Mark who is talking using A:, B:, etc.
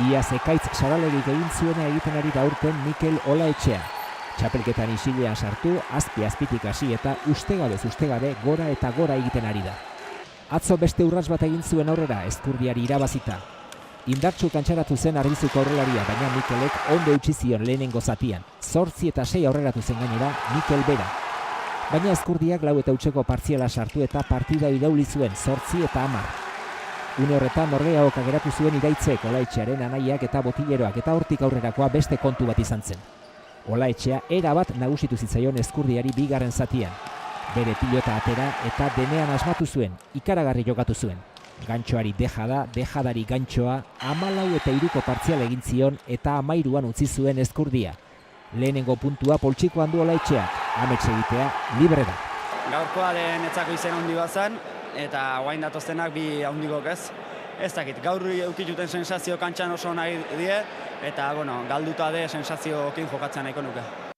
A: Iaz ekaitz saralegik egin zuena egiten ari da aurten Mikel Olaetxea. Txapelketan isilean sartu, azpitik hasi eta ustegabe gora eta gora egiten ari da. Atzo beste urrats bat egin zuen aurrera, Ezkurdiari irabazita. Indartsu kantxaratu zen Arbizuko aurrelaria, baina Mikelek ondo eutsi zion lehenengo zatian. 8 eta 6 aurreratu zen gainera Mikel bera. Baina Ezkurdiak 4-0 partziala sartu eta partida irauli zuen 8 eta 10. Une horretan norgeaoka geratu zuen Iraitzek Olaetxearen anaiak eta botileroak eta hortik aurrerakoa beste kontu bat izan zen. Olaetxea erabat nagusitu zitzaion Ezkurdiari bigarren zatian. Bere pilota atera eta denean asmatu zuen, ikaragarri jokatu zuen. Gantxoari dejadari gantxoa, 14 eta 3 partzial egin zion eta 13an utzi zuen Ezkurdia. Lehenengo puntua poltsikoan du Olaetxeak, amets egitea libre da.
B: Gaurkoa netzako izen handi bat zen, eta guain datoztenak bi handigok ez. Ez dakit, gaur eukituten sensazio kantxan oso nahi die, eta galduta de sensazioekin jokatzen nahiko nuke.